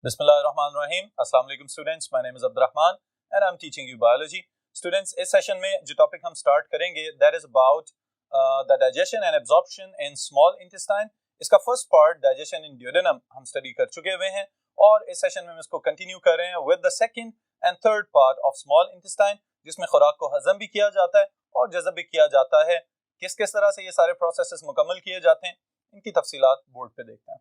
Bismillahirrahmanirrahim. Assalamu alaikum students. My name is Abdurrahman and I'm teaching you biology. Students, इस session में जो topic हम start करेंगे that is about the digestion and absorption in small intestine. इसका first part digestion in duodenum हम study कर चुके हुए हैं और इस सेशन में हम इसको कंटिन्यू कर रहे हैं with the second and third part of small intestine, जिसमें खुराक को हजम भी किया जाता है और जज़ब भी किया जाता है. किस किस तरह से ये सारे प्रोसेसेस मुकम्मल किए जाते हैं, इनकी तफसीलात बोर्ड पे देखते हैं.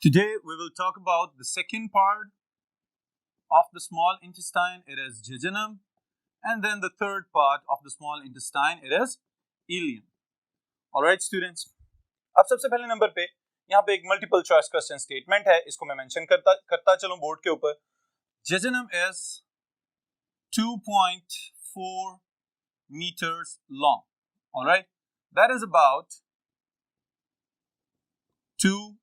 Today we will talk about the second part of the small intestine, it is jejunum, and then the third part of the small intestine, it is ileum. Alright students, अब सबसे पहले नंबर पे यहाँ पे एक मल्टीपल चॉइस क्वेश्चन स्टेटमेंट है, इसको मैं मेंशन करता चलूं बोर्ड के ऊपर. Jejunum is 2.4 meters long. Alright, that is about 2/5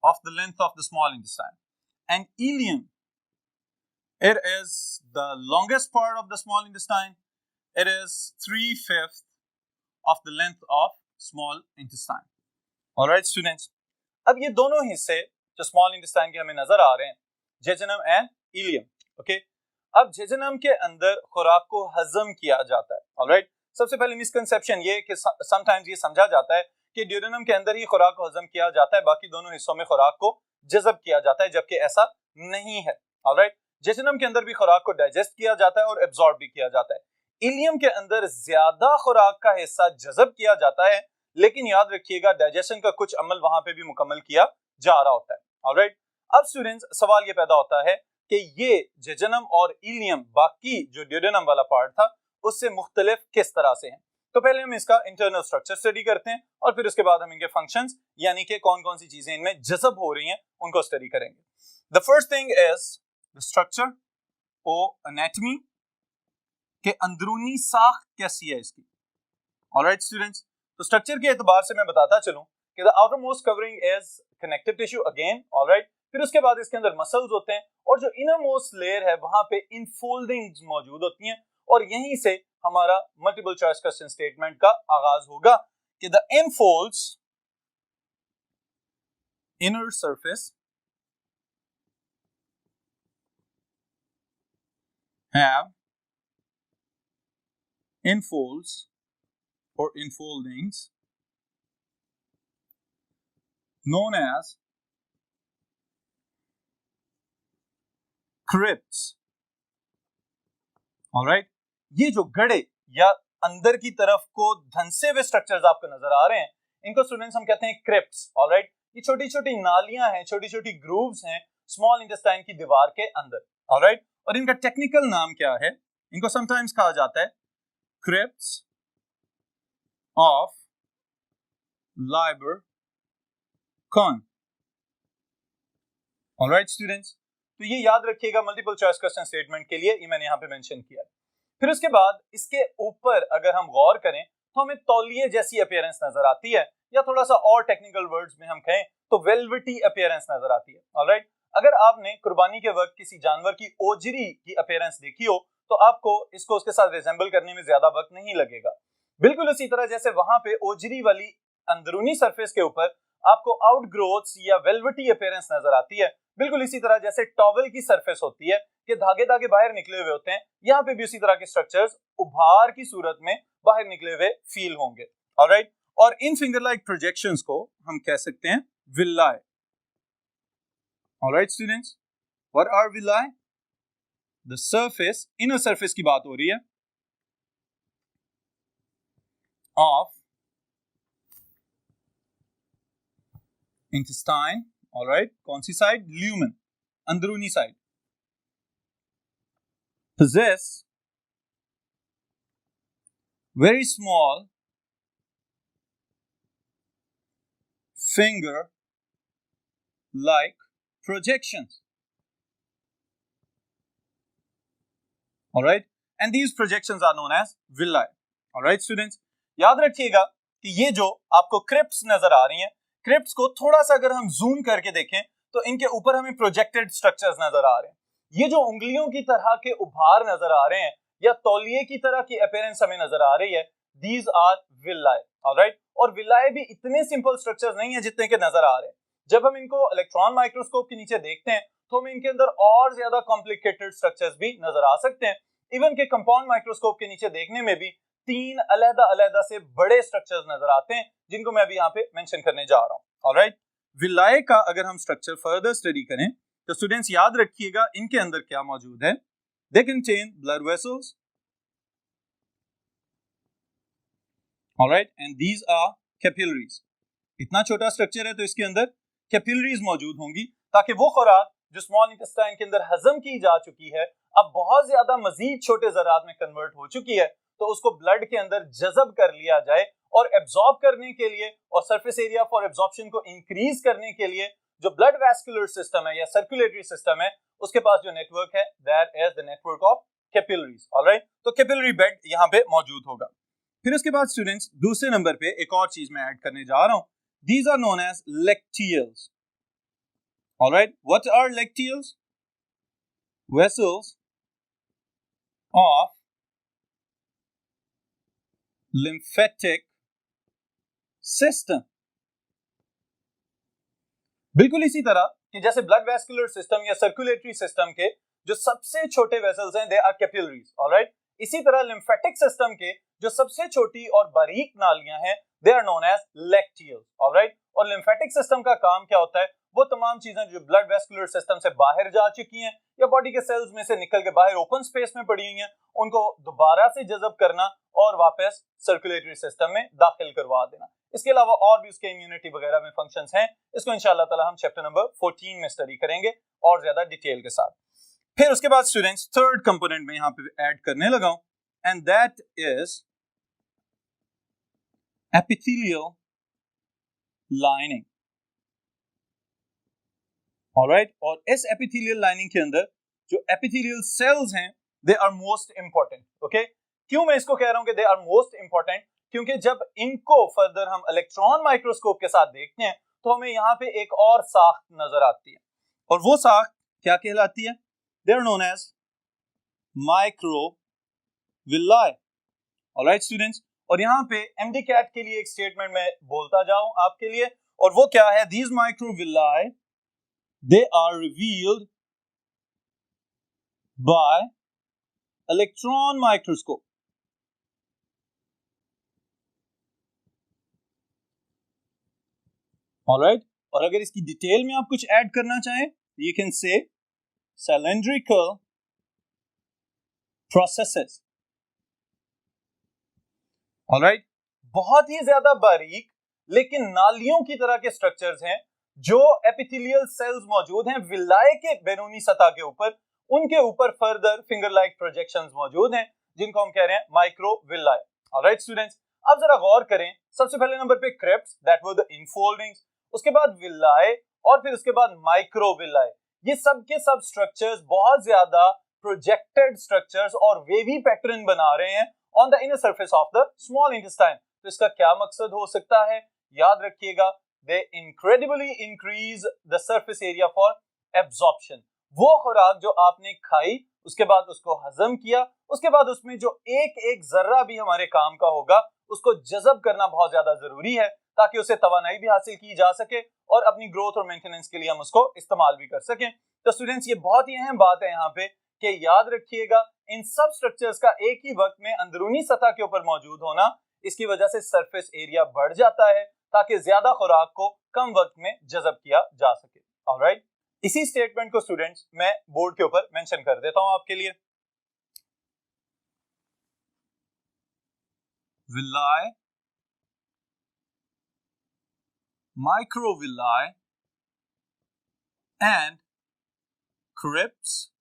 of the length of the small intestine. And ileum, it is the longest part of the small intestine. It is 3/5 of the length of small intestine. Alright students, अब ये दोनों हिस्से जो small intestine के हमें नजर आ रहे हैं, jejunum and ileum. Okay, अब jejunum के अंदर खुराक को हजम किया जाता है. Alright, सबसे पहले मिसकंसेप्शन ये कि समटाइम्स ये समझा जाता है कि ड्यूडेनम के अंदर ही खुराक को हजम किया जाता है, बाकी दोनों हिस्सों में खुराक को जज़ब किया जाता है, जबकि ऐसा नहीं है. ऑलराइट, जेजुनम के अंदर भी खुराक को डाइजेस्ट किया जाता है और एब्जॉर्ब भी किया जाता है. इलियम के अंदर ज्यादा खुराक का हिस्सा जज़ब किया जाता है, लेकिन याद रखिएगा डाइजेशन का कुछ अमल वहां पे भी मुकम्मल किया जा रहा होता है. ऑलराइट, अब स्टूडेंट्स सवाल ये पैदा होता है कि ये जेजुनम और इलियम बाकी जो ड्यूडेनम वाला पार्ट था उससे मुख्तलिफ किस तरह से है. तो पहले हम इसका इंटरनल स्ट्रक्चर स्टडी करते हैं और फिर उसके बाद हम इनके फंक्शंस यानी कि कौन कौन सी चीजें इनमें जज़ब हो रही हैं उनको स्टडी करेंगे. The first thing is the structure और एनाटॉमी के अंदरूनी साख कैसी है इसकी. ऑलराइट स्टूडेंट्स, तो स्ट्रक्चर के एतबार से मैं बताता चलूं कि the outer most covering is connective tissue again. Alright, फिर उसके बाद इसके अंदर मसल्स होते हैं और जो इनर मोस्ट लेयर है वहां पे इनफोल्डिंग्स मौजूद होती हैं और यहीं से हमारा मल्टीपल चॉइस क्वेश्चन स्टेटमेंट का आगाज होगा कि द इनफोल्ड्स इनर सरफेस हैव इनफोल्ड्स और infoldings known as crypts. Alright, ये जो गड़े या अंदर की तरफ को धंसे हुए स्ट्रक्चर्स आपको नजर आ रहे हैं, इनको स्टूडेंट्स हम कहते हैं क्रिप्ट्स. ऑलराइट, ये छोटी छोटी नालियां हैं, छोटी छोटी ग्रूव्स हैं स्मॉल इंटेस्टाइन की दीवार के अंदर. ऑलराइट, और इनका टेक्निकल नाम क्या है? इनको समटाइम्स कहा जाता है crypts of Lieberkühn. Alright students, तो ये याद रखिएगा मल्टीपल चॉइस क्वेश्चन स्टेटमेंट के लिए, ये मैंने यहाँ पे मेंशन किया. फिर उसके बाद इसके ऊपर अगर हम गौर करें तो हमें तौलिए जैसी अपीयरेंस नजर आती है, या थोड़ा सा और टेक्निकल वर्ड्स में हम कहें तो वेलवेटी अपीयरेंस नजर आती है. ऑलराइट, अगर आपने कुर्बानी के वक्त किसी जानवर की ओजरी की अपीयरेंस देखी हो तो आपको इसको उसके साथ रिजेंबल करने में ज्यादा वक्त नहीं लगेगा. बिल्कुल उसी तरह जैसे वहां पे ओजरी वाली अंदरूनी सरफेस के ऊपर आपको आउटग्रोथ्स या वेलवेटी अपीयरेंस नजर आती है, बिल्कुल इसी तरह जैसे टॉवल की सरफेस होती है कि धागे धागे बाहर निकले हुए होते हैं, यहाँ पे भी उसी तरह के स्ट्रक्चर्स उभार की सूरत में बाहर निकले हुए फील होंगे. ऑलराइट, और इन फिंगर लाइक प्रोजेक्शंस को हम कह सकते हैं villi. Alright students, what are villi? The surface, inner surface की बात हो रही है ऑफ intestine. all right, कौन सी साइड? ल्यूमन, अंदरूनी side. possess very small finger like projections. all right, and these projections are known as villi. all right students, याद रखिएगा कि ये जो आपको क्रिप्ट्स नजर आ रही हैं, क्रिप्ट्स को थोड़ा सा अगर हम जूम करके देखें तो इनके ऊपर हमें प्रोजेक्टेड स्ट्रक्चर्स नजर आ रहे हैं. ये जो उंगलियों की तरह के उभार नजर आ रहे हैं या तौलिए की तरह की अपीयरेंस हमें नजर आ रही है, दीज आर विलाई, ऑलराइट। और विलाई भी इतने सिंपल स्ट्रक्चर्स नहीं है जितने के नजर आ रहे हैं। जब हम इनको इलेक्ट्रॉन माइक्रोस्कोप के नीचे देखते हैं तो हमें इनके अंदर और ज्यादा कॉम्प्लिकेटेड स्ट्रक्चर्स भी नजर आ सकते हैं। इवन के कंपाउंड माइक्रोस्कोप के नीचे देखने में भी 3 अलग-अलग से बड़े स्ट्रक्चर्स नजर आते हैं, जिनको मैं अभी यहाँ पे मेंशन करने जा रहा हूँ, ऑलराइट। विलाय का अगर हम स्ट्रक्चर फर्दर स्टडी करें तो स्टूडेंट्स याद रखिएगा इनके अंदर क्या मौजूद है। They contain blood vessels, alright, and these are capillaries. इतना छोटा स्ट्रक्चर है तो इसके अंदर कैपिलरीज मौजूद होंगी, ताकि वो खुराक जो स्मॉल इंटेस्टाइन के अंदर हजम की जा चुकी है अब बहुत ज्यादा मजीद छोटे ज़रात में कन्वर्ट हो चुकी है, तो उसको ब्लड के अंदर जज़ब कर लिया जाए और एब्जॉर्ब करने के लिए और सरफेस एरिया फॉर एब्जॉर्प्शन को इंक्रीज करने के लिए जो ब्लड वैस्कुलर सिस्टम है या सर्कुलेटरी सिस्टम है उसके पास जो नेटवर्क है that is the network of capillaries, alright. तो कैपिलरी बेड यहाँ पे मौजूद होगा। फिर उसके बाद स्टूडेंट्स दूसरे नंबर पे एक और चीज मैं ऐड करने जा रहा हूं, these are known as lacteals, alright। what are lacteals? Vessels of lymphatic system। बिल्कुल इसी तरह कि जैसे ब्लड वैस्कुलर सिस्टम या सर्कुलेटरी सिस्टम के जो सबसे छोटे वेसल्स हैं दे आर कैपिलरीज, ऑलराइट। इसी तरह लिम्फेटिक सिस्टम के जो सबसे छोटी और बारीक नालियां हैं they are known as lacteals, alright. और लिम्फेटिक सिस्टम का काम क्या होता है, वो तमाम चीजें जो ब्लड वैस्कुलर सिस्टम से बाहर जा चुकी हैं या बॉडी के सेल्स में से निकल के बाहर ओपन स्पेस में पड़ी हुई हैं उनको दोबारा से जज़ब करना और वापस सर्कुलेटरी सिस्टम में दाखिल करवा देना। इसके अलावा और भी उसके इम्यूनिटी वगैरह में फंक्शंस हैं, इसको इंशाअल्लाह ताला हम चैप्टर नंबर 14 में स्टडी करेंगे और ज्यादा डिटेल के साथ। फिर उसके बाद स्टूडेंट्स थर्ड कंपोनेंट में यहां पे ऐड करने लगा हूं, and that is epithelial lining, alright. और इस एपिथेलियल लाइनिंग के अंदर जो एपिथेलियल सेल्स हैं they are most important, okay. क्यों मैं इसको कह रहा हूं कि दे आर मोस्ट इंपॉर्टेंट, क्योंकि जब इनको फर्दर हम इलेक्ट्रॉन माइक्रोस्कोप के साथ देखते हैं तो हमें यहां पे एक और साख्त नजर आती है, और वो साख्त क्या कहलाती है, they are known as microvilli, alright students. और यहां पे एमडी कैट के लिए एक स्टेटमेंट मैं बोलता जाऊं आपके लिए, और वो क्या है, these microvilli they are revealed by electron microscope, alright। और अगर इसकी डिटेल में आप कुछ ऐड करना चाहें you can say cylindrical processes, alright। बहुत ही ज्यादा बारीक लेकिन नालियों की तरह के स्ट्रक्चर्स हैं जो एपिथेलियल सेल्स मौजूद हैं विलाय के बैरूनी सतह के ऊपर, उनके ऊपर फर्दर फिंगर लाइक प्रोजेक्शंस मौजूद हैं जिनको हम कह रहे हैं माइक्रोविलाई, ऑलराइट स्टूडेंट्स। अब जरा गौर करें, सबसे पहले नंबर पे crypts that were the infoldings, उसके बाद विलाय और फिर उसके बाद माइक्रोविलाई। ये सब के सब स्ट्रक्चर्स बहुत ज्यादा प्रोजेक्टेड स्ट्रक्चर्स और वेवी पैटर्न बना रहे हैं on the inner surface of the small intestine. तो इसका क्या मकसद हो सकता है, याद रखिएगा, they incredibly increase the surface area for absorption। वो खुराक जो आपने खाई उसके बाद उसको हजम किया, उसके बाद उसमें जो एक एक जर्रा भी हमारे काम का होगा उसको जज़ब करना बहुत ज्यादा जरूरी है ताकि उसे तवानाई भी हासिल की जा सके और अपनी ग्रोथ और मेंटेनेंस के लिए हम उसको इस्तेमाल भी कर सकें। तो स्टूडेंट्स ये बहुत ही अहम बात है यहाँ पे कि याद रखिएगा इन सब स्ट्रक्चर्स का एक ही वक्त में अंदरूनी सतह के ऊपर मौजूद होना, इसकी वजह से सरफेस एरिया बढ़ जाता है ताकि ज्यादा खुराक को कम वक्त में जज़ब किया जा सके, ऑलराइट। इसी स्टेटमेंट को स्टूडेंट्स मैं बोर्ड के ऊपर मेंशन कर देता हूं आपके लिए। Villi, microvilli and crypts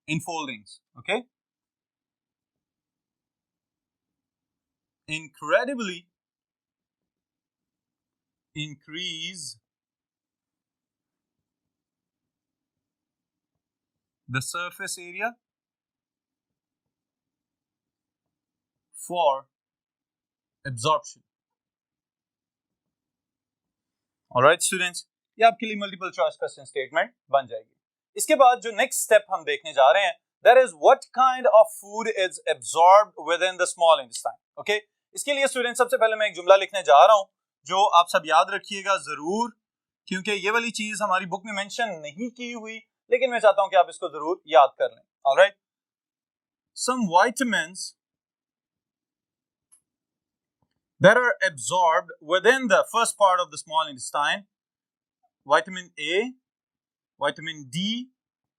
infoldings, okay. incredibly increase the surface area for absorption, alright students। ये आपके लिए मल्टीपल चॉइस क्वेश्चन स्टेटमेंट बन जाएगी। इसके बाद जो नेक्स्ट स्टेप हम देखने जा रहे हैं that is what kind of food is absorbed within the small intestine. Okay, इसके लिए स्टूडेंट सबसे पहले मैं एक जुमला लिखने जा रहा हूं जो आप सब याद रखिएगा जरूर, क्योंकि ये वाली चीज हमारी बुक में मेंशन नहीं की हुई, लेकिन मैं चाहता हूं कि आप इसको जरूर याद कर लें. Alright, some vitamins that are absorbed within the first part of the small intestine, vitamin A, vitamin D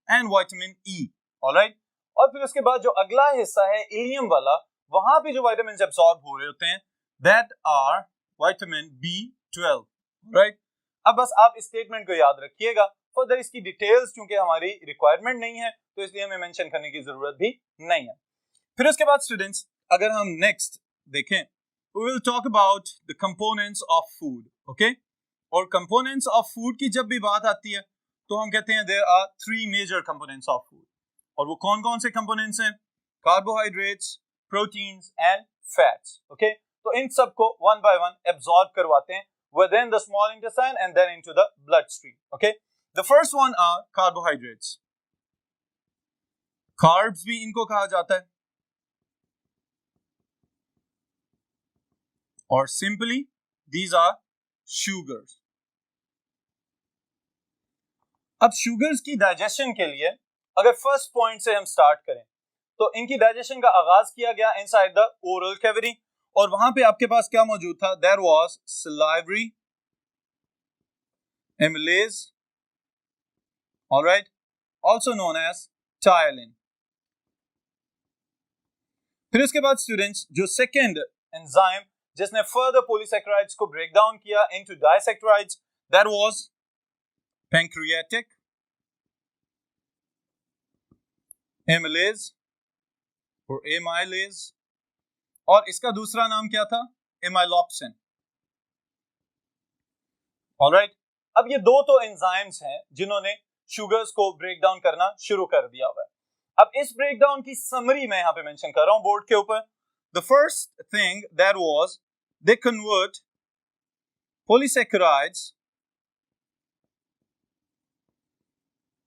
and vitamin E. Alright, और फिर उसके बाद जो अगला हिस्सा है इलियम वाला, वहां पे जो विटामिन एब्सॉर्ब हो रहे होते हैं that are vitamin B12. Right, अब बस आप इस स्टेटमेंट को याद रखिएगा. फर्दर इसकी डिटेल्स चूंकि हमारी रिक्वायरमेंट नहीं है तो इसलिए हमें मेंशन करने की जरूरत भी नहीं है. फिर उसके बाद स्टूडेंट्स अगर हम नेक्स्ट देखें, we will talk about the components of food. Okay, और components of food की जब भी बात आती है तो हम कहते हैं there are three major components of food. और वो कौन कौन से components हैं? Carbohydrates, proteins and fats. Okay, तो इन सब को one by one absorb करवाते हैं within the small intestine and then into the bloodstream. Okay, the first one are carbohydrates. Carbs भी इनको कहा जाता है, और simply these are sugars. अब शुगर्स की डाइजेशन के लिए अगर फर्स्ट पॉइंट से हम स्टार्ट करें तो इनकी डाइजेशन का आगाज किया गया इनसाइड द ओरल कैविटी, और वहां पे आपके पास क्या मौजूद था? There was salivary amylase, alright, also known as ptyalin. फिर उसके बाद स्टूडेंट्स जो सेकंड एंजाइम जिसने फर्दर पॉलीसैकेराइड्स को ब्रेक डाउन किया into disaccharides, that was pancreatic amylase और amylase, और इसका दूसरा नाम क्या था? amylopsin. ऑलराइट, अब ये दो तो एंजाइम्स हैं जिन्होंने शुगर्स को ब्रेक डाउन करना शुरू कर दिया हुआ है. अब इस ब्रेक डाउन की समरी मैं यहां पे मेंशन कर रहा हूं बोर्ड के ऊपर. The first thing that was they convert polysaccharides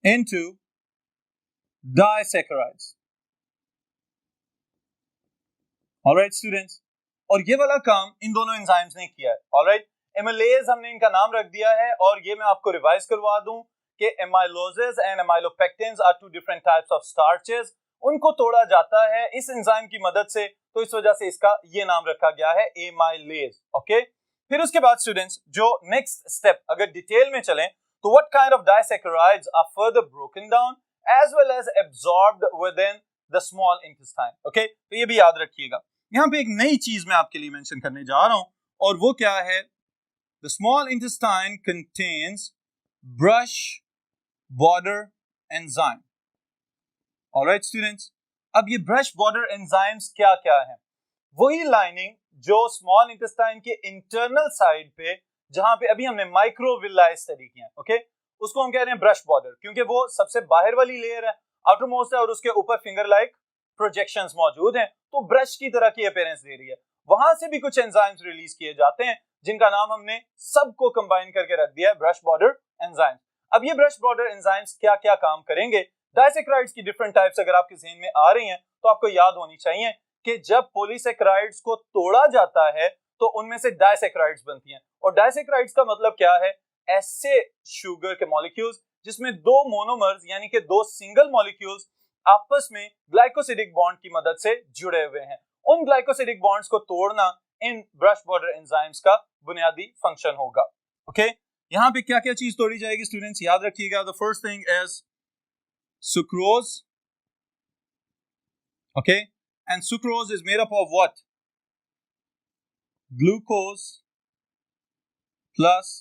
into disaccharides. Alright students, और ये वाला काम इन दोनों एंजाइम्स ने किया है. Alright, एमिलेज हमने इनका नाम रख दिया है, और ये मैं आपको रिवाइज करवा दूं कि amyloses and amylopectins are two different types of starches. उनको तोड़ा जाता है इस एंजाइम की मदद से, तो इस वजह से इसका ये नाम रखा गया है एमाइलेज. ओके, फिर उसके बाद स्टूडेंट्स जो नेक्स्ट स्टेप अगर डिटेल में चलें तो what kind of disaccharides are further broken down as well as absorbed within the small intestine. Okay, तो ये भी याद रखिएगा. यहाँ पे एक नई चीज मैं आपके लिए मेंशन करने जा रहा हूं, और वो क्या है? The small intestine contains brush border enzyme. Alright students, अब ये brush border enzymes क्या क्या हैं? वही लाइनिंग जो स्मॉल इंटेस्टाइन के इंटरनल साइड पे जहां पे अभी हमने माइक्रोविलाई स्टडी किया है, ओके, उसको हम कह रहे हैं ब्रश बॉर्डर, क्योंकि वो सबसे बाहर वाली लेयर है, आउटर मोस्ट है, और उसके ऊपर फिंगर लाइक प्रोजेक्शंस मौजूद हैं, तो ब्रश की तरह की अपीयरेंस दे रही है. वहां से भी कुछ एंजाइम्स रिलीज किए जाते हैं जिनका नाम हमने सबको कंबाइन करके रख दिया है ब्रश बॉर्डर एंजाइम्स. अब ये ब्रश बॉर्डर एंजाइम्स क्या क्या काम करेंगे? डाइसैकेराइड्स की डिफरेंट टाइप्स अगर आपके ज़हन में आ रही हैं तो आपको याद होनी चाहिए कि जब पॉलीसैकेराइड्स को तोड़ा जाता है तो उनमें से डाइसैकेराइड्स बनती हैं, और डाइसैकेराइड्स का मतलब क्या है? ऐसे शुगर के मॉलिक्यूल्स जिसमें दो मोनोमर्स यानी कि दो सिंगल मॉलिक्यूल्स आपस में ग्लाइकोसिडिक बॉन्ड की मदद से जुड़े हुए हैं. उन ग्लाइकोसिडिक बॉन्ड्स को तोड़ना इन ब्रश बॉर्डर एंजाइम्स का बुनियादी फंक्शन होगा. ओके, यहां पे क्या क्या चीज तोड़ी जाएगी स्टूडेंट्स, याद रखिएगा. The first thing is sucrose. Okay, and sucrose is made up of what? Glucose plus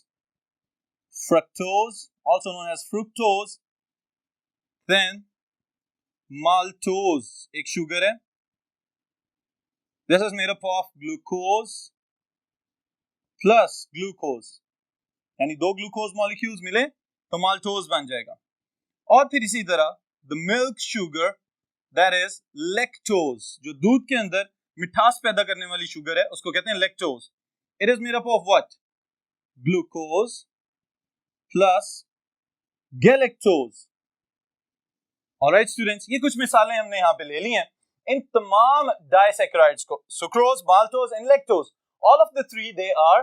fructose, also known as fructose, then maltose, एक sugar है. This is made up of glucose plus glucose, यानी दो glucose molecules मिले तो maltose बन जाएगा. और फिर इसी तरह the milk sugar, that is lactose, जो दूध के अंदर मिठास पैदा करने वाली शुगर है उसको कहते हैं lactose. It is made up of what? Glucose plus galactose. Alright students, ये कुछ मिसालें हमने यहाँ पे ले ली हैं। इन तमाम डाइसैकेराइड्स को, sucrose, maltose and lactose, all of the three they are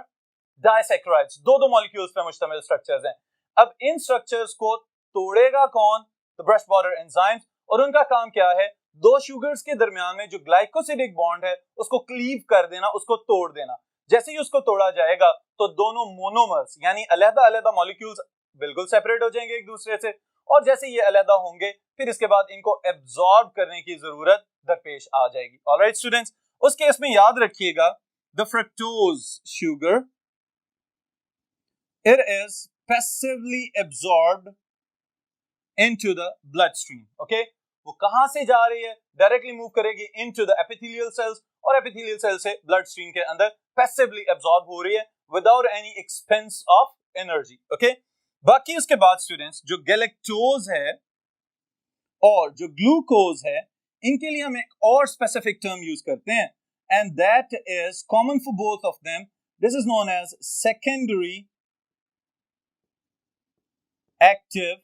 disaccharides, दो मॉलिक्यूल्स पे मुश्तमिल स्ट्रक्चर्स हैं। अब इन स्ट्रक्चर्स को तोड़ेगा कौन? द ब्रश बॉर्डर एंजाइम्स, और उनका काम क्या है? दो शुगर्स के दरमियान में जो ग्लाइकोसिडिक बॉन्ड है उसको क्लीव कर देना, उसको तोड़ देना। जैसे ही उसको तोड़ा जाएगा तो दोनों मोनोमर्स यानी अलग-अलग मॉलिक्यूल्स बिल्कुल सेपरेट हो जाएंगे एक दूसरे से, और जैसे ये अलग होंगे फिर इसके बाद इनको एब्जॉर्ब करने की जरूरत दरपेश आ जाएगी। ऑलराइट स्टूडेंट्स, उस केस में याद रखिएगा the fructose sugar it is passively absorbed into the bloodstream. Okay, वो कहां से जा रही है? डायरेक्टली मूव करेगी into the epithelial cells, और epithelial cells से blood stream के अंदर passively absorb हो रही है without any expense of energy. Okay, बाकी उसके बाद स्टूडेंट्स जो गैलेक्टोज है और जो ग्लूकोज है, इनके लिए हम एक और स्पेसिफिक टर्म यूज करते हैं, and that is common for both of them. This is known as secondary active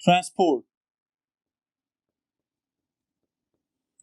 transport.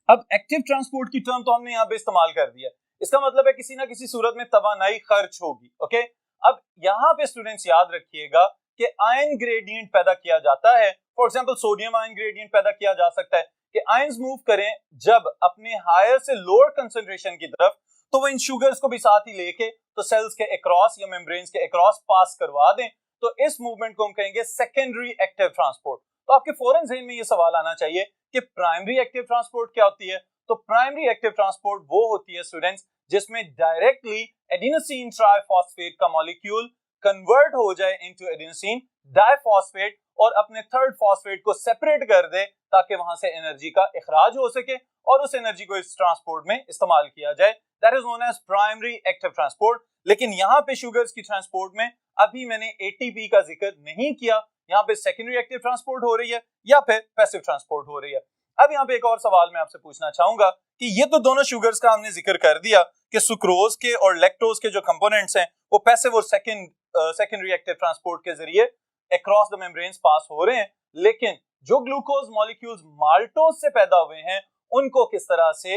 अब एक्टिव ट्रांसपोर्ट की टर्म तो हमने यहां पे इस्तेमाल कर दिया, इसका मतलब है किसी ना किसी सूरत में तवानाई खर्च होगी। ओके, अब यहां पे स्टूडेंट्स याद रखिएगा कि आयन ग्रेडियंट पैदा किया जाता है। For example sodium ion gradient पैदा किया जा सकता है कि आयंस मूव करें जब अपने हायर से लोअर कंसंट्रेशन की तरफ, तो वो इन शुगर्स को भी साथ ही लेके तो सेल्स के अक्रॉस या मेम्ब्रेन्स के अक्रॉस पास करवा दें, तो इस मूवमेंट को हम कहेंगे सेकेंडरी एक्टिव ट्रांसपोर्ट। तो आपके फौरन ज़हन में ये सवाल आना चाहिए कि प्राइमरी एक्टिव ट्रांसपोर्ट क्या होती है? तो प्राइमरी एक्टिव ट्रांसपोर्ट वो होती है स्टूडेंट्स जिसमें डायरेक्टली एडिनोसिन ट्राइफॉस्फेट का मॉलिक्यूल कन्वर्ट हो जाए इनटू एडिनोसिन डाइफॉस्फेट और अपने थर्ड फॉस्फेट को सेपरेट कर दे ताकि वहां से एनर्जी का इखराज हो सके और उस एनर्जी को इस ट्रांसपोर्ट में इस्तेमाल किया जाए। That is known as primary active transport. लेकिन यहाँ पे शुगर्स की ट्रांसपोर्ट में अभी मैंने एटीपी का जिक्र नहीं किया, यहाँ पे सेकेंडरी एक्टिव ट्रांसपोर्ट हो रही है या फिर पैसिव ट्रांसपोर्ट हो रही है। अब यहाँ पे एक और सवाल मैं आपसे पूछना चाहूंगा कि ये तो दोनों शुगर्स का हमने जिक्र कर दिया कि सुक्रोज के और लैक्टोज के जो कंपोनेंट्स हैं वो पैसिव और सेकेंडरी एक्टिव ट्रांसपोर्ट के जरिए अक्रॉस द मेम्ब्रेन्स पास हो रहे हैं, लेकिन जो ग्लूकोज मॉलिक्यूल्स माल्टोज से पैदा हुए हैं उनको किस तरह से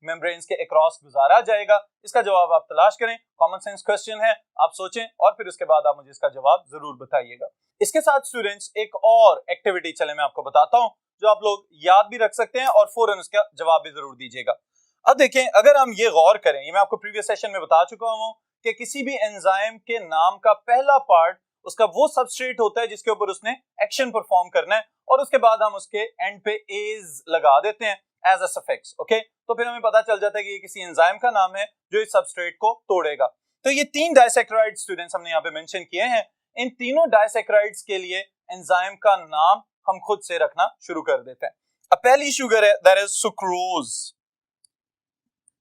मेम्ब्रेन्स के अक्रॉस गुजारा जाएगा? इसका जवाब आप तलाश करें, कॉमन सेंस क्वेश्चन है, आप सोचें और फिर उसके बाद आप मुझे इसका जवाब जरूर बताइएगा। इसके साथ स्टूडेंट्स एक और एक्टिविटी चले मैं आपको बताता हूं जो आप लोग याद भी रख सकते हैं और फौरन उसका जवाब भी जरूर दीजिएगा। अब देखें, अगर हम ये गौर करें, ये मैं आपको प्रीवियस सेशन में बता चुका हूं कि किसी भी एंजाइम के नाम का पहला पार्ट उसका वो सबस्ट्रेट होता है जिसके ऊपर उसने एक्शन परफॉर्म करना है और उसके बाद हम उसके एंड पे एज लगा देते हैं एज अ सफिक्स। ओके, तो फिर हमें पता चल जाता है कि ये किसी एंजाइम का नाम है जो इस सबस्ट्रेट को तोड़ेगा। तो ये तीन डाइसैकेराइड स्टूडेंट्स हमने यहाँ पे मेंशन किए हैं। इन तीनों डाइसैकेराइड्स के लिए एंजाइम का नाम हम खुद से रखना शुरू कर देते हैं। अब पहली शुगर है दैट इज सुक्रोज।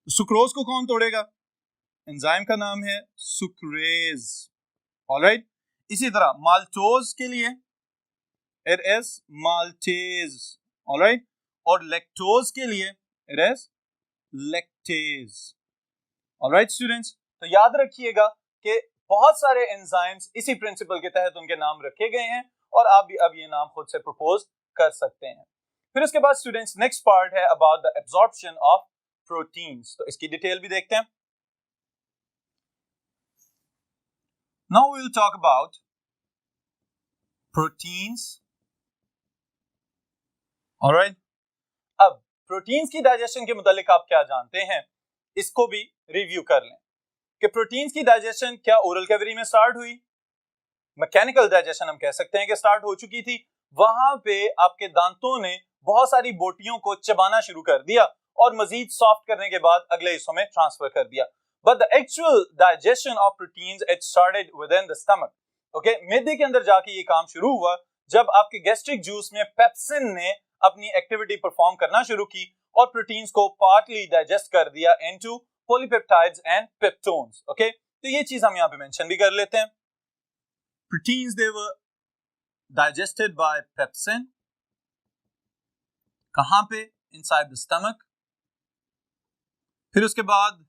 सुक्रोज को कौन तोड़ेगा? एंजाइम का नाम है सुक्रेज। ऑलराइट, इसी तरह माल्टोज के लिए इट इज माल्टेज। ऑलराइट, और लैक्टोज के लिए it is lactase. Alright students, तो याद रखिएगा कि बहुत सारे एंजाइम्स इसी प्रिंसिपल के तहत उनके नाम रखे गए हैं और आप भी अब ये नाम खुद से प्रपोज कर सकते हैं। फिर उसके बाद स्टूडेंट्स नेक्स्ट पार्ट है about the absorption of proteins, तो इसकी डिटेल भी देखते हैं। Now we will talk about proteins. All right. अब प्रोटीन्स की डाइजेशन के मुतालिक आप क्या जानते हैं, इसको भी रिव्यू कर लें कि प्रोटीन्स की डाइजेशन क्या ओरल कैविटी में स्टार्ट हुई? मैकेनिकल डाइजेशन हम कह सकते हैं कि स्टार्ट हो चुकी थी। वहां पे आपके दांतों ने बहुत सारी बोटियों को चबाना शुरू कर दिया और मजीद सॉफ्ट करने के बाद अगले हिस्सों में ट्रांसफर कर दिया। But the actual digestion of proteins it started within the stomach. Okay, मैदे के अंदर जाके ये काम शुरू हुआ जब आपके गैस्ट्रिक जूस में पेप्सिन ने अपनी एक्टिविटी परफॉर्म करना शुरू की और प्रोटीन्स को पार्टली डाइजेस्ट कर दिया into polypeptides and peptones. Okay, तो ये चीज हम यहाँ पे मेंशन भी कर लेते हैं। Proteins they were digested by pepsin. कहां पे? Inside the stomach. फिर उसके बाद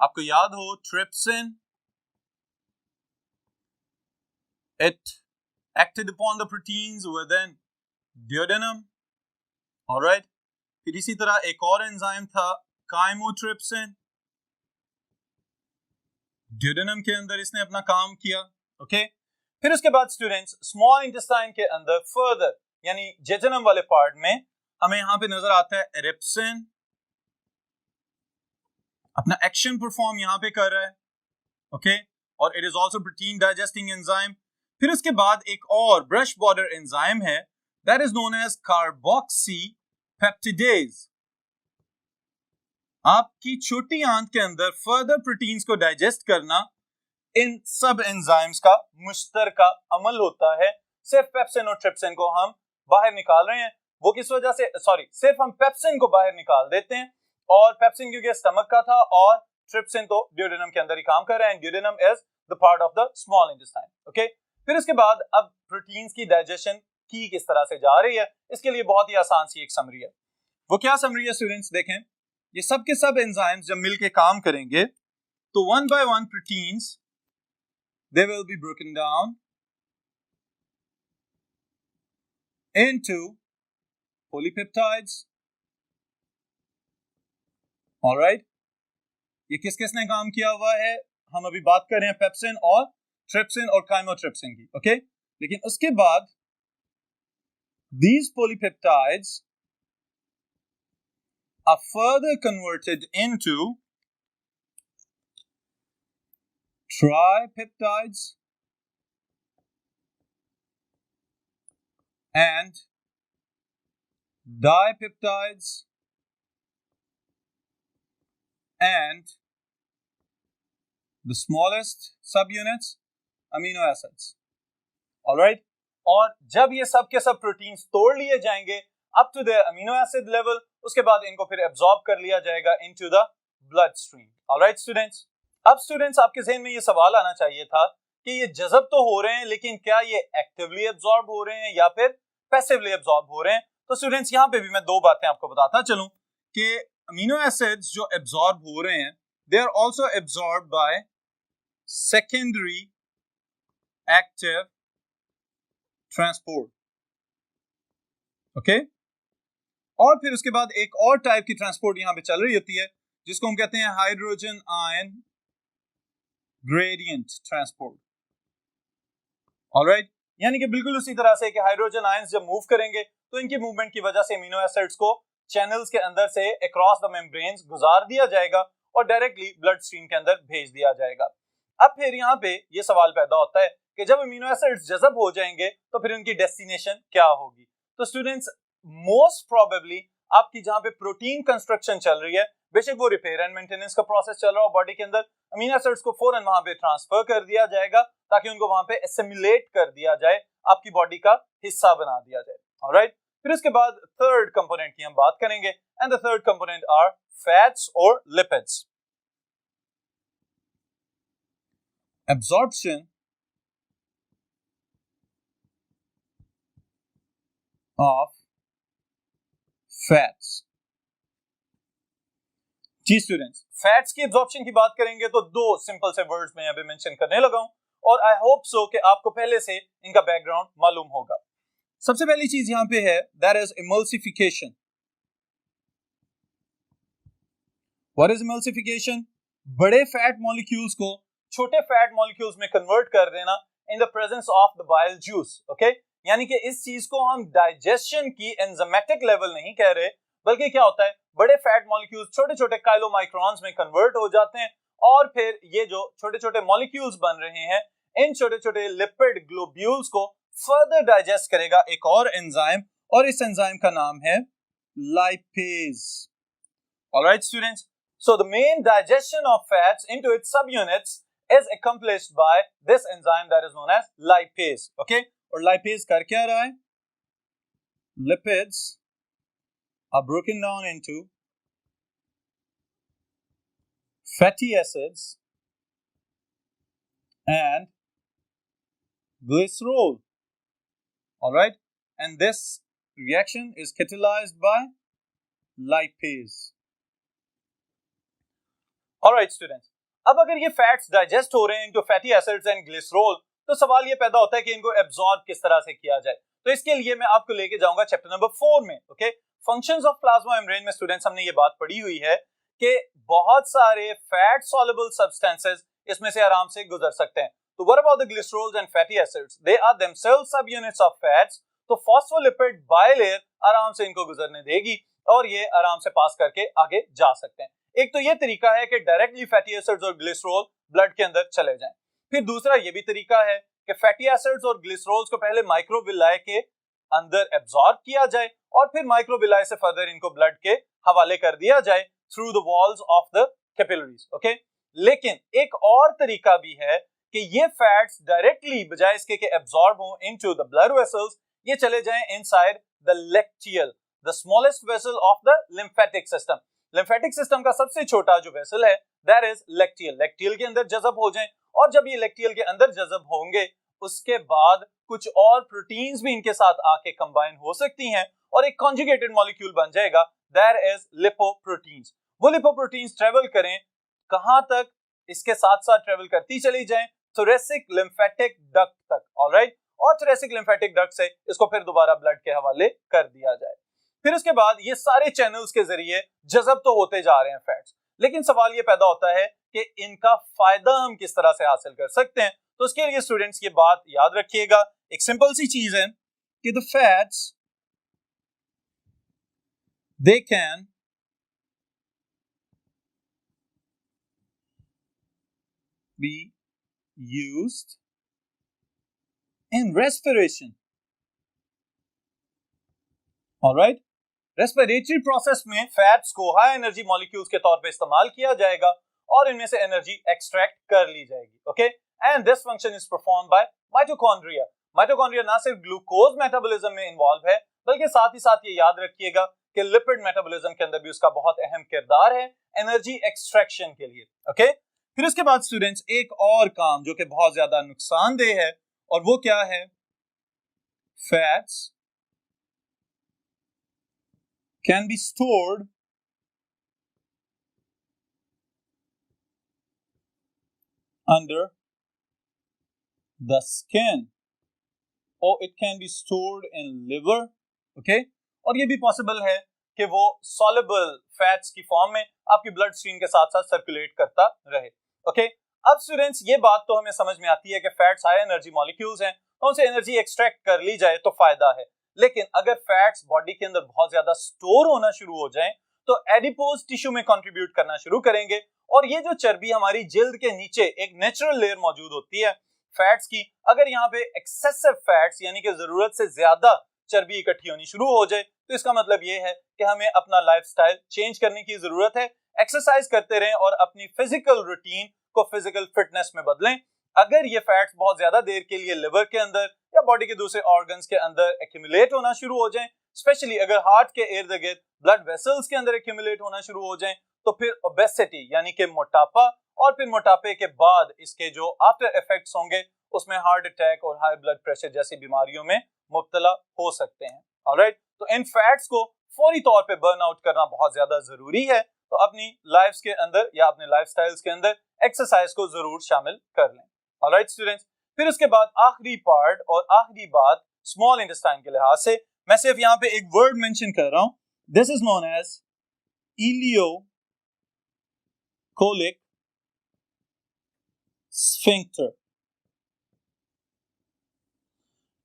आपको याद हो trypsin, it acted upon the proteins within duodenum, alright. फिर इसी तरह एक और एंजाइम था काइमोट्रिप्सिन, ड्यूडेनम के अंदर इसने अपना काम किया, ओके। फिर उसके बाद स्टूडेंट्स स्मॉल इंटेस्टाइन के अंदर फर्दर यानी जेजुनम वाले पार्ट में हमें यहां पे नजर आता है एरिप्सिन, अपना एक्शन परफॉर्म यहां पे कर रहा है, ओके। और it is also protein digesting enzyme. फिर उसके बाद एक और ब्रश बॉर्डर एंजाइम है, that is known as carboxy peptidase. आपकी छोटी आंत के अंदर फर्दर प्रोटीन्स को डाइजेस्ट करना इन सब एंजाइम्स का मुश्तरका अमल होता है। सिर्फ पेप्सिन और ट्रिप्सिन को हम बाहर निकाल रहे हैं, वो किस वजह से, सॉरी, सिर्फ हम पेप्सिन को बाहर निकाल देते हैं, और पेप्सिन क्योंकि स्टमक का था और ट्रिप्सिन तो ड्यूडेनम के अंदर ही काम कर रहे हैं। Duodenum is the part of the small intestine, okay. फिर उसके बाद अब प्रोटीन्स की डाइजेशन की किस तरह से जा रही है, इसके लिए बहुत ही आसान सी एक समरी है। वो क्या समरी है स्टूडेंट्स, देखें, ये सब के सब एंजाइम्स जब मिलके काम करेंगे तो one by one proteins they will be broken down into polypeptides, all right। ये किस किसने काम किया हुआ है, हम अभी बात कर रहे हैं पेप्सिन और ट्रिप्सिन और काइमोट्रिप्सिन की, ओके। लेकिन उसके बाद these polypeptides are further converted into tripeptides and dipeptides and the smallest subunits amino acids, all right। और जब ये सब के सब प्रोटीन्स तोड़ लिए जाएंगे up to the amino acid level, उसके बाद इनको फिर एब्जॉर्ब कर लिया जाएगा into the blood stream, all right students. अब स्टूडेंट्स आपके ज़हन में ये सवाल आना चाहिए था कि ये जज़ब तो हो रहे हैं, लेकिन क्या ये एक्टिवली एब्जॉर्ब हो रहे हैं या फिर पैसिवली एब्जॉर्ब हो रहे हैं। तो स्टूडेंट्स यहाँ पे भी मैं दो बातें आपको बताता चलूं कि अमीनो एसिड्स जो एब्जॉर्ब हो रहे हैं they are also absorb by secondary active transport, okay. और फिर उसके बाद एक और टाइप की ट्रांसपोर्ट यहां पे चल रही होती है जिसको हम कहते हैं hydrogen ion gradient transport, alright. यानी कि बिल्कुल उसी तरह से कि हाइड्रोजन आयंस जब मूव करेंगे तो इनकी मूवमेंट की वजह से अमीनो एसिड्स को चैनल्स के अंदर से अक्रॉस द मेम्ब्रेन्स गुजार दिया जाएगा और डायरेक्टली ब्लड स्ट्रीम के अंदर भेज दिया जाएगा। अब फिर यहाँ पे ये सवाल पैदा होता है कि जब अमीनो एसिड्स जज़ब हो जाएंगे तो फिर उनकी डेस्टिनेशन क्या होगी। तो स्टूडेंट्स मोस्ट प्रोबेबली आपकी जहां पे प्रोटीन कंस्ट्रक्शन चल रही है, बेशक वो रिपेयर एंड मेंटेनेंस का प्रोसेस चल रहा हो बॉडी के अंदर, अमीनो एसिड्स को फौरन वहां पे ट्रांसफर कर दिया जाएगा ताकि उनको वहां पे एसिमिलेट कर दिया जाए, आपकी बॉडी का हिस्सा बना दिया जाए, ऑलराइट। फिर उसके बाद थर्ड कंपोनेंट की हम बात करेंगे and the third component are fats और लिपिड्स। Absorption of fats. जी स्टूडेंट्स, फैट्स की एब्जॉर्प्शन की बात करेंगे तो दो सिंपल से वर्ड्स में यहां पे मेंशन करने लगा हूं और आई होप सो कि आपको पहले से इनका बैकग्राउंड मालूम होगा। सबसे पहली चीज यहां पे है that is emulsification. What is emulsification? बड़े फैट मॉलिक्यूल्स को छोटे फैट मॉलिक्यूल्स में कन्वर्ट कर देना in the presence of the bile juice, okay. यानी कि इस चीज को हम डाइजेशन की एंजाइमेटिक लेवल नहीं कह रहे, बल्कि क्या होता है बड़े फैट मॉलिक्यूल्स छोटे छोटे काइलोमाइक्रॉन्स में कन्वर्ट हो जाते हैं और फिर ये जो छोटे छोटे मॉलिक्यूल्स बन रहे हैं इन छोटे छोटे लिपिड ग्लोब्यूल्स को फर्दर डाइजेस्ट करेगा एक और एंजाइम, और इस एंजाइम का नाम है lipase, alright students. So the main digestion of fats into its subunits is accomplished by this enzyme that is known as lipase, okay। और lipase कर क्या रहा है? Lipids are broken down into fatty acids and glycerol, all right, and this reaction is catalyzed by lipase, all right students। अब अगर ये fats digest हो रहे हैं into fatty acids and glycerol, तो सवाल ये पैदा होता है कि इनको एब्जॉर्ब किस तरह से किया जाए। तो इसके लिए मैं आपको लेके जाऊंगा चैप्टर नंबर 4 में। Okay, functions of plasma membrane में स्टूडेंट्स हमने ये बात पढ़ी हुई है कि बहुत सारे फैट सॉल्युबल सब्सटेंसेस इसमें से आराम से गुजर सकते हैं। तो what about the glycerols and fatty acids, they are themselves sub units of fats. तो फॉस्फोलिपिड बायलेयर आराम से इनको गुजरने देगी और ये आराम से पास करके आगे जा सकते हैं। एक तो ये तरीका है कि डायरेक्टली फैटी एसिड्स और ग्लिसरॉल ब्लड के अंदर चले जाएं। फिर दूसरा ये भी तरीका है कि फैटी एसिड्स और ग्लिसरॉल्स को पहले माइक्रोविलाई के अंदर एब्जॉर्ब किया जाए और फिर माइक्रोविलाई से फर्दर इनको ब्लड के हवाले कर दिया जाए through the walls of the capillaries. Okay, लेकिन एक और तरीका भी है कि ये फैट्स डायरेक्टली बजाय इसके कि एब्जॉर्ब हो इनटू द ब्लड वेसल्स, ये चले जाएं inside the lacteal, the smallest vessel of the lymphatic system. Lymphatic system का सबसे छोटा जो वेसल है दैट इज लेक्टियल। लेक्टियल के अंदर जज़ब हो जाएं और जब ये लेक्टियल के अंदर जज़ब होंगे उसके बाद कुछ और प्रोटीन्स भी इनके साथ आके कंबाइन हो सकती हैं और एक कॉन्जुगेटेड मॉलिक्यूल बन जाएगा दैट इज लिपोप्रोटीन्स। वो लिपोप्रोटीन्स ट्रेवल करें कहां तक, इसके साथ साथ ट्रेवल करती चली जाएं थोरेसिक लिम्फेटिक डक्ट तक। ऑलराइट, और थोरेसिक लिम्फेटिक डक्ट से इसको फिर दोबारा ब्लड के हवाले कर दिया जाए। फिर उसके बाद ये सारे चैनल्स के जरिए जज़ब तो होते जा रहे हैं फैट्स, लेकिन सवाल ये पैदा होता है कि इनका फायदा हम किस तरह से हासिल कर सकते हैं। तो उसके लिए स्टूडेंट्स ये बात याद रखिएगा, एक सिंपल सी चीज है कि the fats they can be used in respiration. Alright, respiratory process में फैट्स को हाई एनर्जी मॉलिक्यूल्स के तौर पे इस्तेमाल किया जाएगा और इनमें से एनर्जी एक्सट्रैक्ट कर ली जाएगी। Okay, and this function is perform by mitochondria. Mitochondria ना सिर्फ ग्लूकोज मेटाबॉलिज्म में इन्वॉल्व है बल्कि साथ ही साथ ये याद रखिएगा कि लिपिड मेटाबॉलिज्म के अंदर भी उसका बहुत अहम किरदार है एनर्जी एक्सट्रैक्शन के लिए। ओके, फिर उसके बाद स्टूडेंट्स एक और काम जो कि बहुत ज्यादा नुकसानदेह है और वो क्या है, fats can be stored under the skin or it can be stored in liver. Okay, और ये भी पॉसिबल है कि वो soluble फैट्स की फॉर्म में आपकी ब्लड स्ट्रीम के साथ साथ सर्कुलेट करता रहे। ओके, अब स्टूडेंट्स ये बात तो हमें समझ में आती है कि फैट्स हाई एनर्जी मॉलिक्यूल्स हैं तो उनसे एनर्जी एक्सट्रैक्ट कर ली जाए तो फायदा है, लेकिन अगर फैट्स बॉडी के अंदर बहुत ज्यादा स्टोर होना शुरू हो जाएं तो एडिपोज टिश्यू में कंट्रीब्यूट करना शुरू करेंगे और ये जो चर्बी हमारी जिल्द के नीचे एक नेचुरल लेयर मौजूद होती है फैट्स की, अगर यहाँ पे एक्सेसिव फैट्स यानी कि जरूरत से ज्यादा चर्बी इकट्ठी होनी शुरू हो जाए तो इसका मतलब ये है कि हमें अपना लाइफस्टाइल चेंज करने की जरूरत है, एक्सरसाइज करते रहें और अपनी फिजिकल रूटीन को फिजिकल फिटनेस में बदलें। अगर ये फैट्स बहुत ज्यादा देर के लिए लिवर के अंदर या बॉडी के दूसरे ऑर्गन्स के अंदर एक्यूमुलेट होना शुरू हो जाएं, स्पेशली अगर हार्ट के इर्द गिर्द ब्लड वेसल्स के अंदर एक्यूमुलेट होना शुरू हो जाएं, तो फिर ओबेसिटी यानी कि मोटापा और फिर मोटापे के बाद इसके जो आफ्टर इफेक्ट्स होंगे उसमें हार्ट अटैक और हाई ब्लड प्रेशर जैसी बीमारियों में मुब्तला हो सकते हैं। ऑलराइट, तो इन फैट्स को फौरी तौर पे बर्न आउट करना बहुत ज्यादा जरूरी है, तो अपनी लाइफ्स के अंदर या अपने लाइफस्टाइल्स के अंदर एक्सरसाइज को जरूर शामिल कर लें। ऑलराइट स्टूडेंट्स, फिर उसके बाद आखिरी पार्ट और आखिरी बात स्मॉल इंटेस्टाइन के लिहाज से मैं सिर्फ यहाँ पे एक वर्ड मेंशन कर रहा हूं, this is known as ileocolic sphincter.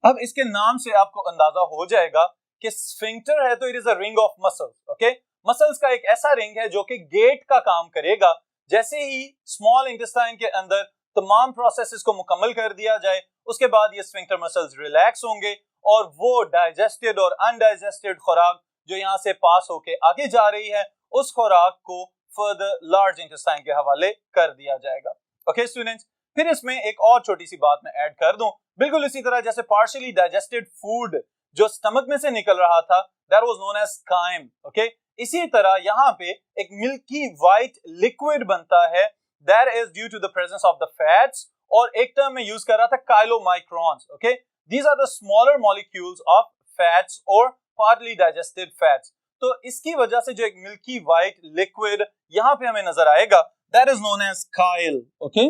अब इसके नाम से आपको अंदाजा हो जाएगा कि स्फिंक्टर है तो it is a ring of muscles. Okay, muscles का एक ऐसा रिंग है जो कि गेट का काम करेगा। जैसे ही स्मॉल इंटेस्टाइन के अंदर तमाम प्रोसेसेस को मुकम्मल कर दिया जाए उसके बाद ये स्फिंक्टर मसल्स रिलैक्स होंगे और वो डाइजेस्टेड और अनडाइजेस्टेड खुराक जो यहाँ से पास होके आगे जा रही है उस खुराक को फर्दर लार्ज इंटेस्टाइन के हवाले कर दिया जाएगा। ओके स्टूडेंट्स, फिर इसमें एक और छोटी सी बात मैं ऐड कर दूं, बिल्कुल इसी तरह जैसे पार्शियली डाइजेस्टेड फूड जो स्टमक में से निकल रहा था that was known as chyme. Okay, इसी तरह यहाँ पे एक मिल्की व्हाइट लिक्विड बनता है that is due to the presence of the fats, और एक टर्म में यूज कर रहा था chylomicrons. Okay, these are the smaller molecules of fats और पार्टली डाइजेस्टेड फैट्स। तो इसकी वजह से जो एक मिल्की व्हाइट लिक्विड यहाँ पे हमें नजर आएगा that is known as chyle. Okay,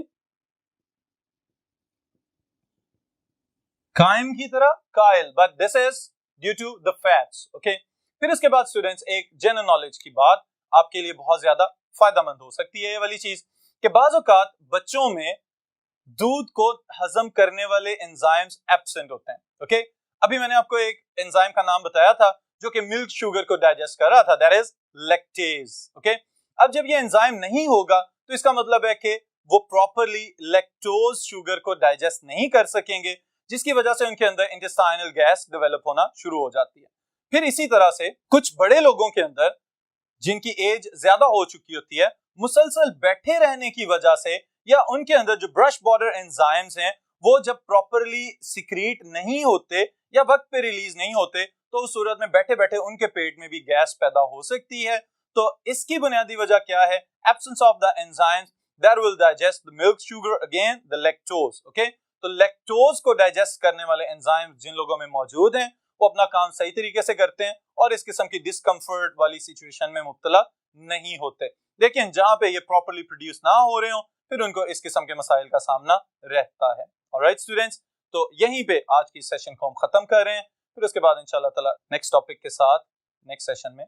chyme की तरह chyle, but this is due to the fats. Okay, फिर इसके बाद स्टूडेंट्स एक जनरल नॉलेज की बात आपके लिए बहुत ज्यादा फायदेमंद हो सकती है, ये वाली चीज कि बाज़ औक़ात बच्चों में दूध को हजम करने वाले एंजाइम्स एब्सेंट होते हैं। ओके, अभी मैंने आपको एक एंजाइम का नाम बताया था जो कि मिल्क शुगर को डाइजेस्ट कर रहा था, दैट इज लैक्टेज। ओके, अब जब ये एंजाइम नहीं होगा तो इसका मतलब है कि वो प्रॉपर्ली लैक्टोज शुगर को डाइजेस्ट नहीं कर सकेंगे, जिसकी वजह से उनके अंदर इंटेस्टाइनल गैस डेवलप होना शुरू हो जाती है। फिर इसी तरह से कुछ बड़े लोगों के अंदर जिनकी एज ज्यादा हो चुकी होती है, मुसलसल बैठे रहने की वजह से या उनके अंदर जो ब्रश बॉर्डर एंजाइम्स हैं वो जब प्रॉपर्ली सिक्रीट नहीं होते या वक्त पे रिलीज नहीं होते तो उस सूरत में बैठे बैठे उनके पेट में भी गैस पैदा हो सकती है। तो इसकी बुनियादी वजह क्या है? Absence of the enzymes that will digest the milk sugar, again the lactose. Okay, तो लैक्टोज को डाइजेस्ट करने वाले एंजाइम्स जिन लोगों में मौजूद हैं वो अपना काम सही तरीके से करते हैं और इस किस्म की डिस्कम्फर्ट वाली सिचुएशन में मुब्तला नहीं होते। लेकिन जहां पे ये प्रॉपर्ली प्रोड्यूस ना हो रहे हो फिर उनको इस किस्म के मसाइल का सामना रहता है। ऑलराइट स्टूडेंट्स, तो यहीं पे आज की सेशन को हम खत्म कर रहे हैं, फिर उसके बाद इंशाल्लाह ताला नेक्स्ट टॉपिक के साथ नेक्स्ट सेशन में